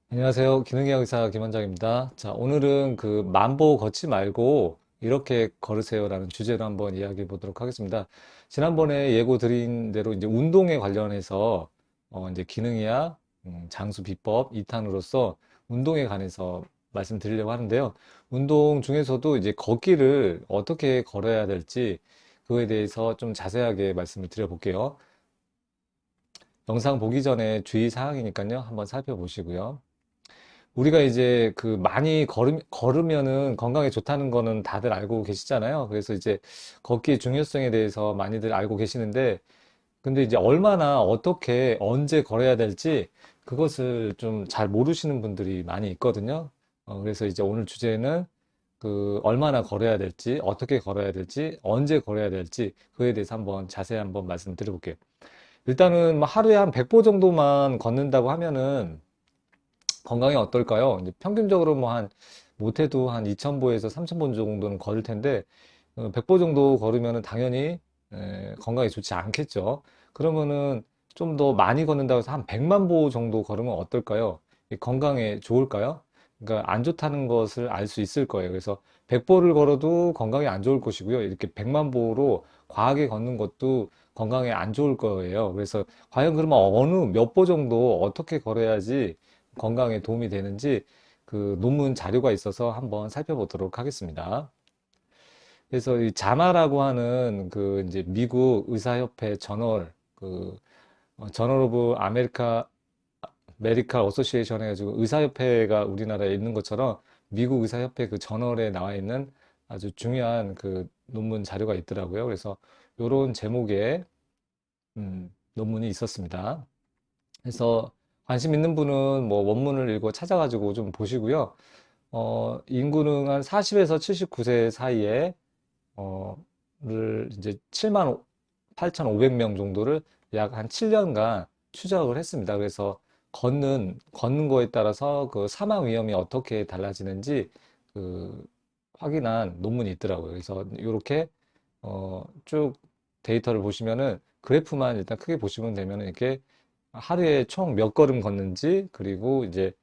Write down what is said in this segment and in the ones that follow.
안녕하세요. 기능의학 의사 김원장입니다. 자, 오늘은 그 만보 걷지 말고 이렇게 걸으세요라는 주제로 한번 이야기해 보도록 하겠습니다. 지난번에 예고 드린 대로 이제 운동에 관련해서 이제 기능의학, 장수 비법 2탄으로서 운동에 관해서 말씀드리려고 하는데요. 운동 중에서도 이제 걷기를 어떻게 걸어야 될지 그거에 대해서 좀 자세하게 말씀을 드려볼게요. 영상 보기 전에 주의 사항이니까요. 한번 살펴보시고요. 우리가 이제 그 많이 걸으면은 건강에 좋다는 거는 다들 알고 계시잖아요. 그래서 이제 걷기의 중요성에 대해서 많이들 알고 계시는데, 근데 이제 얼마나 어떻게 언제 걸어야 될지 그것을 좀 잘 모르시는 분들이 많이 있거든요. 그래서 이제 오늘 주제는 그 얼마나 걸어야 될지, 어떻게 걸어야 될지, 언제 걸어야 될지 그에 대해서 한번 자세히 한번 말씀드려볼게요. 일단은 뭐 하루에 한 100보 정도만 걷는다고 하면은 건강에 어떨까요? 이제 평균적으로 뭐 한, 못해도 한 2,000보에서 3,000보 정도는 걸을 텐데, 100보 정도 걸으면은 당연히 건강에 좋지 않겠죠. 그러면은 좀 더 많이 걷는다고 해서 한 100만 보 정도 걸으면 어떨까요? 건강에 좋을까요? 그러니까 안 좋다는 것을 알 수 있을 거예요. 그래서 100보를 걸어도 건강에 안 좋을 것이고요. 이렇게 100만 보로 과하게 걷는 것도 건강에 안 좋을 거예요. 그래서 과연 그러면 어느 몇 보 정도 어떻게 걸어야지 건강에 도움이 되는지 그 논문 자료가 있어서 한번 살펴보도록 하겠습니다. 그래서 이 자마라고 하는 그 이제 미국 의사협회 저널 그 저널 오브 아메리카 메디칼 어소시에이션 해가지고 의사협회가 우리나라에 있는 것처럼 미국 의사협회 그 저널에 나와 있는 아주 중요한 그 논문 자료가 있더라고요. 그래서 이런 제목의 논문이 있었습니다. 그래서 관심 있는 분은 뭐 원문을 읽고 찾아가지고 좀 보시고요. 인구는 한 40에서 79세 사이에, 를 이제 7만 8,500명 정도를 약 한 7년간 추적을 했습니다. 그래서 걷는 거에 따라서 그 사망 위험이 어떻게 달라지는지 그 확인한 논문이 있더라고요. 그래서 이렇게, 쭉 데이터를 보시면은 그래프만 일단 크게 보시면 되면 이렇게 하루에 총 몇 걸음 걷는지, 그리고 이제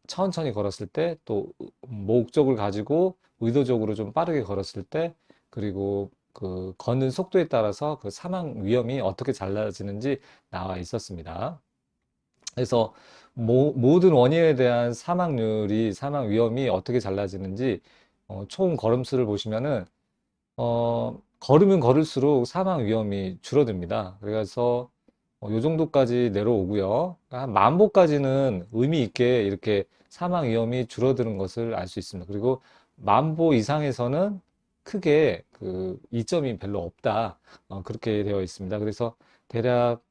천천히 걸었을 때, 또 목적을 가지고 의도적으로 좀 빠르게 걸었을 때, 그리고 그 걷는 속도에 따라서 그 사망 위험이 어떻게 달라지는지 나와 있었습니다. 그래서 모든 원인에 대한 사망 위험이 어떻게 달라지는지 총 걸음수를 보시면은 걸으면 걸을수록 사망 위험이 줄어듭니다. 그래서 요 정도까지 내려오고요. 한 만 보까지는 의미 있게 이렇게 사망 위험이 줄어드는 것을 알 수 있습니다. 그리고 만보 이상에서는 크게 그 이점이 별로 없다. 그렇게 되어 있습니다. 그래서 대략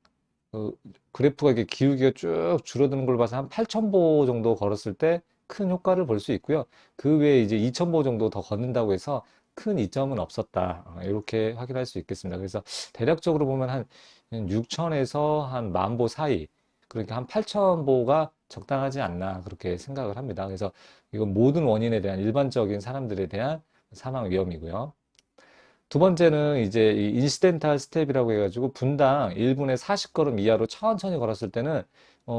그 그래프가 이렇게 기울기가 쭉 줄어드는 걸 봐서 한 8,000보 정도 걸었을 때 큰 효과를 볼 수 있고요. 그 외에 이제 2,000보 정도 더 걷는다고 해서 큰 이점은 없었다. 이렇게 확인할 수 있겠습니다. 그래서 대략적으로 보면 한 6,000에서 한 만 보 사이, 그러니까 한 8,000보가 적당하지 않나 그렇게 생각을 합니다. 그래서 이건 모든 원인에 대한 일반적인 사람들에 대한 사망 위험이고요. 두 번째는 이제 이 인시덴탈 스텝이라고 해가지고 분당 1분에 40걸음 이하로 천천히 걸었을 때는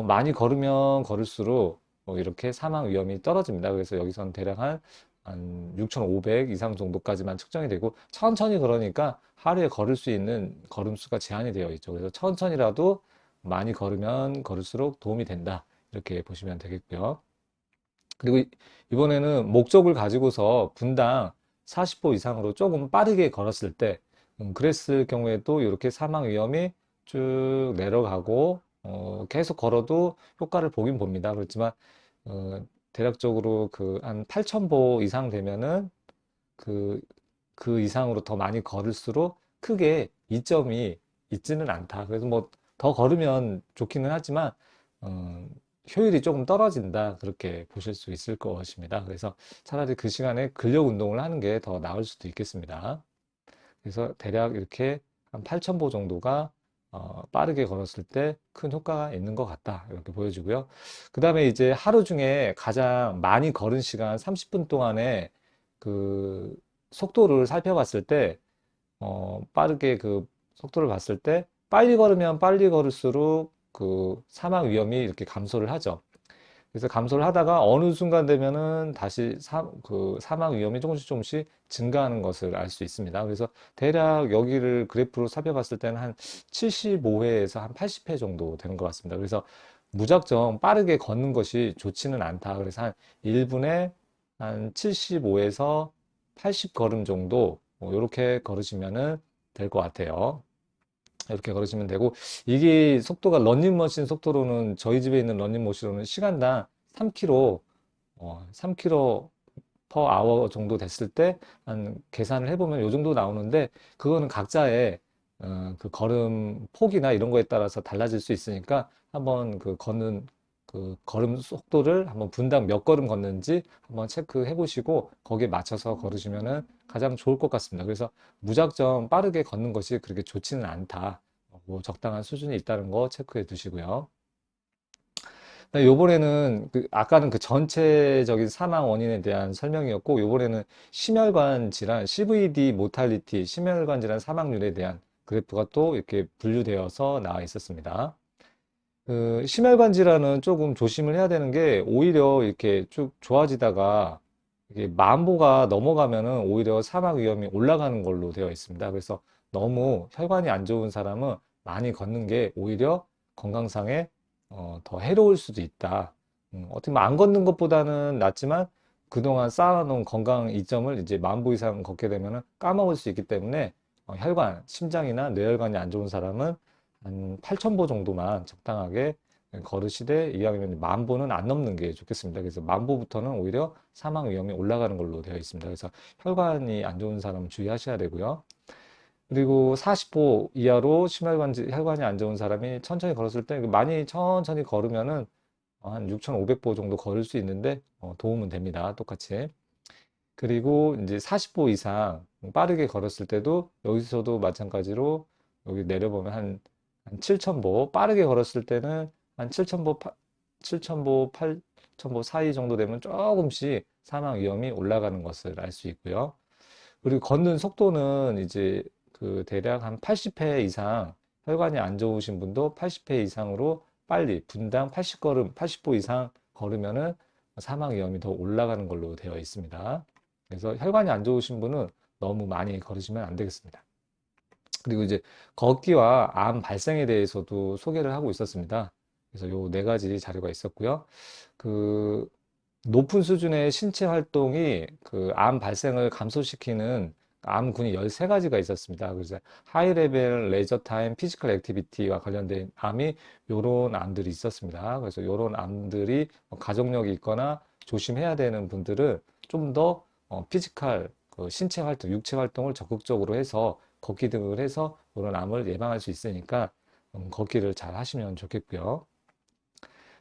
많이 걸으면 걸을수록 이렇게 사망 위험이 떨어집니다. 그래서 여기서는 대략 한 6,500 이상 정도까지만 측정이 되고, 천천히 걸으니까 하루에 걸을 수 있는 걸음수가 제한이 되어 있죠. 그래서 천천히라도 많이 걸으면 걸을수록 도움이 된다. 이렇게 보시면 되겠고요. 그리고 이번에는 목적을 가지고서 분당 40보 이상으로 조금 빠르게 걸었을 때, 그랬을 경우에도 이렇게 사망 위험이 쭉 내려가고, 계속 걸어도 효과를 보긴 봅니다. 그렇지만, 대략적으로 그 한 8,000보 이상 되면은 그, 그 이상으로 더 많이 걸을수록 크게 이점이 있지는 않다. 그래서 뭐 더 걸으면 좋기는 하지만, 어, 효율이 조금 떨어진다. 그렇게 보실 수 있을 것입니다. 그래서 차라리 그 시간에 근력 운동을 하는 게 더 나을 수도 있겠습니다. 그래서 대략 이렇게 한 8,000보 정도가 빠르게 걸었을 때 큰 효과가 있는 것 같다. 이렇게 보여주고요. 그 다음에 이제 하루 중에 가장 많이 걸은 시간 30분 동안에 그 속도를 살펴봤을 때, 빠르게 그 속도를 봤을 때, 빨리 걸으면 빨리 걸을수록 그 사망 위험이 이렇게 감소를 하죠. 그래서 감소를 하다가 어느 순간 되면은 다시 사망 위험이 조금씩 조금씩 증가하는 것을 알 수 있습니다. 그래서 대략 여기를 그래프로 살펴봤을 때는 한 75회에서 한 80회 정도 되는 것 같습니다. 그래서 무작정 빠르게 걷는 것이 좋지는 않다. 그래서 한 1분에 한 75에서 80 걸음 정도 이렇게 걸으시면은 될 것 같아요. 이렇게 걸으시면 되고, 이게 속도가 런닝머신 속도로는, 저희 집에 있는 런닝머신으로는 시간당 3km, 3km per hour 정도 됐을 때 한 계산을 해보면 요 정도 나오는데, 그거는 각자의 그 걸음 폭이나 이런 거에 따라서 달라질 수 있으니까 한번 그 걷는 그 걸음 속도를 한번 분당 몇 걸음 걷는지 한번 체크해 보시고 거기에 맞춰서 걸으시면은 가장 좋을 것 같습니다. 그래서 무작정 빠르게 걷는 것이 그렇게 좋지는 않다. 뭐 적당한 수준이 있다는 거 체크해 두시고요. 요번에는 아까는 그 전체적인 사망 원인에 대한 설명이었고, 요번에는 심혈관 질환, CVD 모탈리티, 심혈관 질환 사망률에 대한 그래프가 또 이렇게 분류되어서 나와 있었습니다. 그 심혈관 질환은 조금 조심을 해야 되는 게, 오히려 이렇게 쭉 좋아지다가 이게 만보가 넘어가면은 오히려 사망 위험이 올라가는 걸로 되어 있습니다. 그래서 너무 혈관이 안 좋은 사람은 많이 걷는 게 오히려 건강상에 더 해로울 수도 있다. 어떻게 보면 안 걷는 것보다는 낫지만 그동안 쌓아놓은 건강 이점을 이제 만보 이상 걷게 되면은 까먹을 수 있기 때문에 혈관, 심장이나 뇌혈관이 안 좋은 사람은 한 8,000보 정도만 적당하게 걸으시되, 이왕이면 만보는 안 넘는 게 좋겠습니다. 그래서 만보부터는 오히려 사망 위험이 올라가는 걸로 되어 있습니다. 그래서 혈관이 안 좋은 사람은 주의하셔야 되고요. 그리고 40보 이하로 혈관이 안 좋은 사람이 천천히 걸었을 때, 많이 천천히 걸으면은 한 6,500보 정도 걸을 수 있는데 도움은 됩니다. 똑같이. 그리고 이제 40보 이상 빠르게 걸었을 때도 여기서도 마찬가지로 여기 내려보면 한 7,000보, 빠르게 걸었을 때는 한 7,000보, 7,000보, 8,000보 사이 정도 되면 조금씩 사망 위험이 올라가는 것을 알 수 있고요. 그리고 걷는 속도는 이제 그 대략 한 80회 이상, 혈관이 안 좋으신 분도 80회 이상으로 빨리 분당 80걸음, 80보 이상 걸으면은 사망 위험이 더 올라가는 걸로 되어 있습니다. 그래서 혈관이 안 좋으신 분은 너무 많이 걸으시면 안 되겠습니다. 그리고 이제 걷기와 암 발생에 대해서도 소개를 하고 있었습니다. 그래서 요 네 가지 자료가 있었고요. 그 높은 수준의 신체 활동이 그 암 발생을 감소시키는 암군이 13가지가 있었습니다. 그래서 하이 레벨 레저 타임 피지컬 액티비티와 관련된 암이 요런 암들이 있었습니다. 그래서 요런 암들이 가족력이 있거나 조심해야 되는 분들은 좀 더 피지컬 그 신체 활동, 육체 활동을 적극적으로 해서 걷기 등을 해서 요런 암을 예방할 수 있으니까 걷기를 잘 하시면 좋겠고요.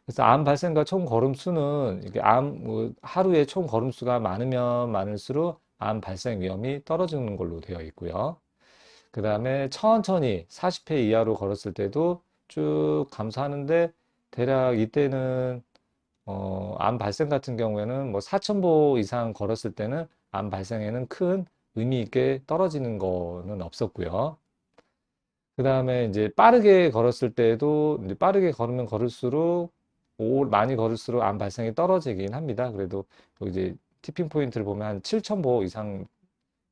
그래서 암 발생과 총 걸음수는 이게 뭐 하루에 총 걸음수가 많으면 많을수록 암 발생 위험이 떨어지는 걸로 되어 있고요. 그 다음에 천천히 40회 이하로 걸었을 때도 쭉 감소하는데, 대략 이때는 암 발생 같은 경우에는 뭐 4,000보 이상 걸었을 때는 암 발생에는 큰 의미 있게 떨어지는 거는 없었고요. 그 다음에 이제 빠르게 걸었을 때도 이제 빠르게 걸으면 걸을수록 많이 걸을수록 암 발생이 떨어지긴 합니다. 그래도 여기 이제 티핑 포인트를 보면 한 7,000보 이상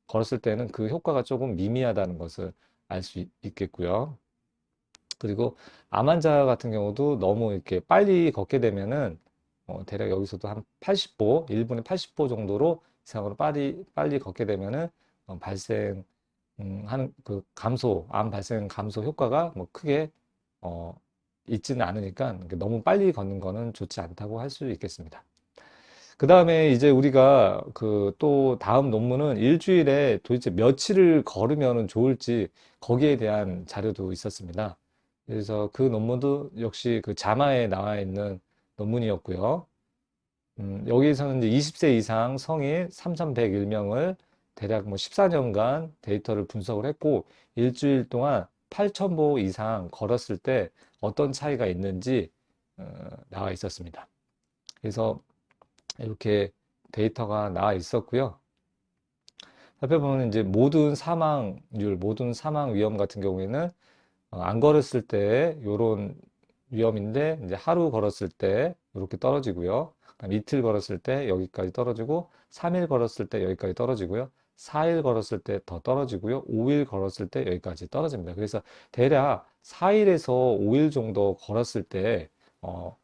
걸었을 때는 그 효과가 조금 미미하다는 것을 알 수 있겠고요. 그리고 암 환자 같은 경우도 너무 이렇게 빨리 걷게 되면은 대략 여기서도 한 80보, 1분에 80보 정도로 이상으로 빨리 걷게 되면은 발생 하는 그 암 발생 감소 효과가 뭐 크게 어, 있지는 않으니까 너무 빨리 걷는 거는 좋지 않다고 할 수 있겠습니다. 그 다음에 이제 우리가 그 또 다음 논문은 일주일에 도대체 며칠을 걸으면 좋을지 거기에 대한 자료도 있었습니다. 그래서 그 논문도 역시 그 자마에 나와 있는 논문이었고요. 여기에서는 이제 20세 이상 성인 3,101명을 대략 뭐 14년간 데이터를 분석을 했고, 일주일 동안 8,000보 이상 걸었을 때 어떤 차이가 있는지 나와 있었습니다. 그래서 이렇게 데이터가 나와 있었고요. 살펴보면 이제 모든 사망 위험 같은 경우에는 안 걸었을 때 요런 위험인데 이제 하루 걸었을 때 이렇게 떨어지고요. 그다음 이틀 걸었을 때 여기까지 떨어지고 3일 걸었을 때 여기까지 떨어지고요. 4일 걸었을 때 더 떨어지고요. 5일 걸었을 때 여기까지 떨어집니다. 그래서 대략 4일에서 5일 정도 걸었을 때 어,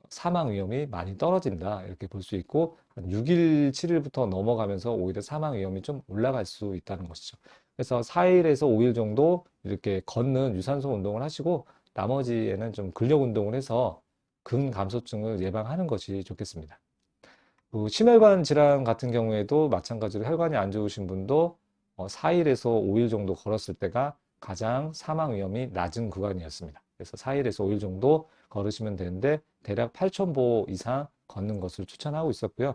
사망 위험이 많이 떨어진다. 이렇게 볼 수 있고, 6일, 7일부터 넘어가면서 오히려 사망 위험이 좀 올라갈 수 있다는 것이죠. 그래서 4일에서 5일 정도 이렇게 걷는 유산소 운동을 하시고, 나머지에는 좀 근력 운동을 해서 근감소증을 예방하는 것이 좋겠습니다. 그 심혈관 질환 같은 경우에도 마찬가지로 혈관이 안 좋으신 분도 4일에서 5일 정도 걸었을 때가 가장 사망 위험이 낮은 구간이었습니다. 그래서 4일에서 5일 정도 걸으시면 되는데 대략 8,000보 이상 걷는 것을 추천하고 있었고요.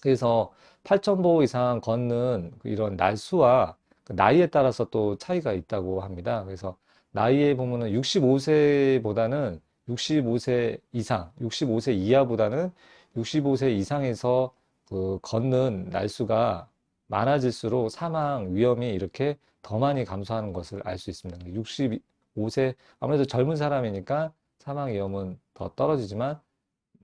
그래서 8,000보 이상 걷는 이런 날수와 그 나이에 따라서 또 차이가 있다고 합니다. 그래서 나이에 보면은 65세보다는 65세 이상, 65세 이하보다는 65세 이상에서 그 걷는 날수가 많아질수록 사망 위험이 이렇게 더 많이 감소하는 것을 알 수 있습니다. 65세, 아무래도 젊은 사람이니까 사망 위험은 더 떨어지지만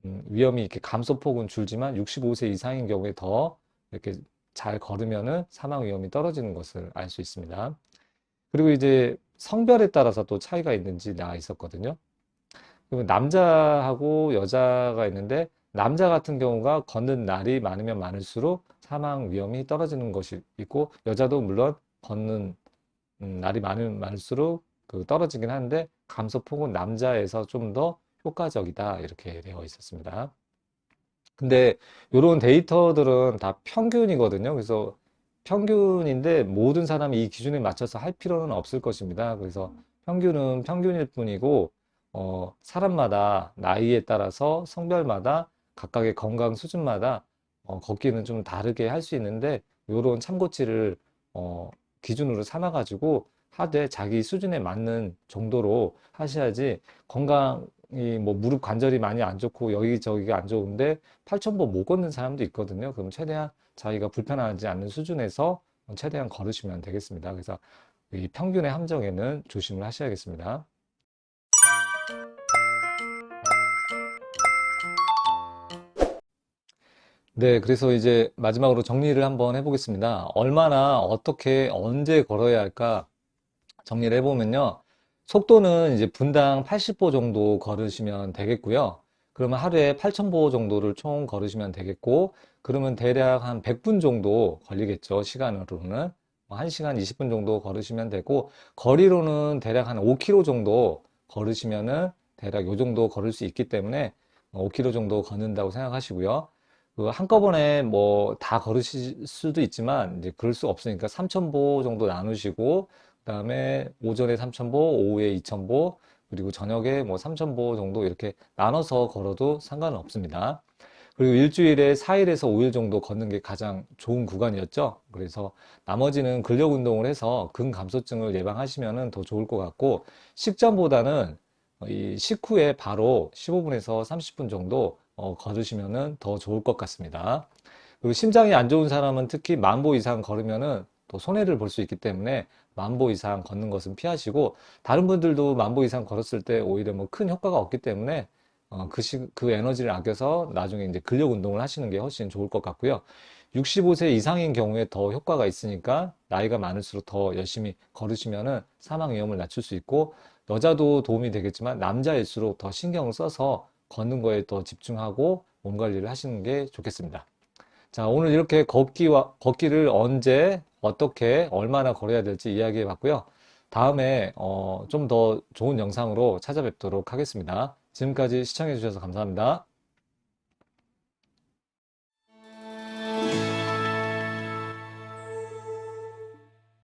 위험이 이렇게 감소폭은 줄지만 65세 이상인 경우에 더 이렇게 잘 걸으면은 사망 위험이 떨어지는 것을 알 수 있습니다. 그리고 이제 성별에 따라서 또 차이가 있는지 나와 있었거든요. 그러면 남자하고 여자가 있는데 남자 같은 경우가 걷는 날이 많으면 많을수록 사망 위험이 떨어지는 것이 있고 여자도 물론 걷는 날이 많으면 많을수록 그 떨어지긴 하는데 감소폭은 남자에서 좀 더 효과적이다 이렇게 되어 있었습니다. 근데 이런 데이터들은 다 평균이거든요. 그래서 평균인데 모든 사람이 이 기준에 맞춰서 할 필요는 없을 것입니다. 그래서 평균은 평균일 뿐이고, 사람마다 나이에 따라서 성별마다 각각의 건강 수준마다 걷기는 좀 다르게 할 수 있는데, 이런 참고치를 기준으로 삼아가지고 하되 자기 수준에 맞는 정도로 하셔야지 건강이 뭐 무릎 관절이 많이 안 좋고 여기저기가 안 좋은데 8,000보 못 걷는 사람도 있거든요. 그럼 최대한 자기가 불편하지 않는 수준에서 최대한 걸으시면 되겠습니다. 그래서 이 평균의 함정에는 조심을 하셔야겠습니다. 네, 그래서 이제 마지막으로 정리를 한번 해보겠습니다. 얼마나, 어떻게, 언제 걸어야 할까 정리를 해보면요. 속도는 이제 분당 80보 정도 걸으시면 되겠고요. 그러면 하루에 8,000보 정도를 총 걸으시면 되겠고, 그러면 대략 한 100분 정도 걸리겠죠. 시간으로는. 1시간 20분 정도 걸으시면 되고, 거리로는 대략 한 5km 정도 걸으시면은 대략 요 정도 걸을 수 있기 때문에 5km 정도 걷는다고 생각하시고요. 그 한꺼번에 뭐 다 걸으실 수도 있지만 이제 그럴 수 없으니까 3,000보 정도 나누시고 그다음에 오전에 3,000보, 오후에 2,000보, 그리고 저녁에 뭐 3,000보 정도 이렇게 나눠서 걸어도 상관은 없습니다. 그리고 일주일에 4일에서 5일 정도 걷는 게 가장 좋은 구간이었죠. 그래서 나머지는 근력 운동을 해서 근감소증을 예방하시면 더 좋을 것 같고, 식전보다는 이 식후에 바로 15분에서 30분 정도 걸으시면 더 좋을 것 같습니다. 그리고 심장이 안 좋은 사람은 특히 10,000보 이상 걸으면은 또 손해를 볼 수 있기 때문에 10,000보 이상 걷는 것은 피하시고, 다른 분들도 10,000보 이상 걸었을 때 오히려 뭐 큰 효과가 없기 때문에 그 에너지를 아껴서 나중에 이제 근력 운동을 하시는 게 훨씬 좋을 것 같고요. 65세 이상인 경우에 더 효과가 있으니까 나이가 많을수록 더 열심히 걸으시면은 사망 위험을 낮출 수 있고, 여자도 도움이 되겠지만 남자일수록 더 신경을 써서 걷는 거에 더 집중하고 몸 관리를 하시는 게 좋겠습니다. 자, 오늘 이렇게 걷기를 언제, 어떻게, 얼마나 걸어야 될지 이야기해 봤고요. 다음에 좀 더 좋은 영상으로 찾아뵙도록 하겠습니다. 지금까지 시청해 주셔서 감사합니다.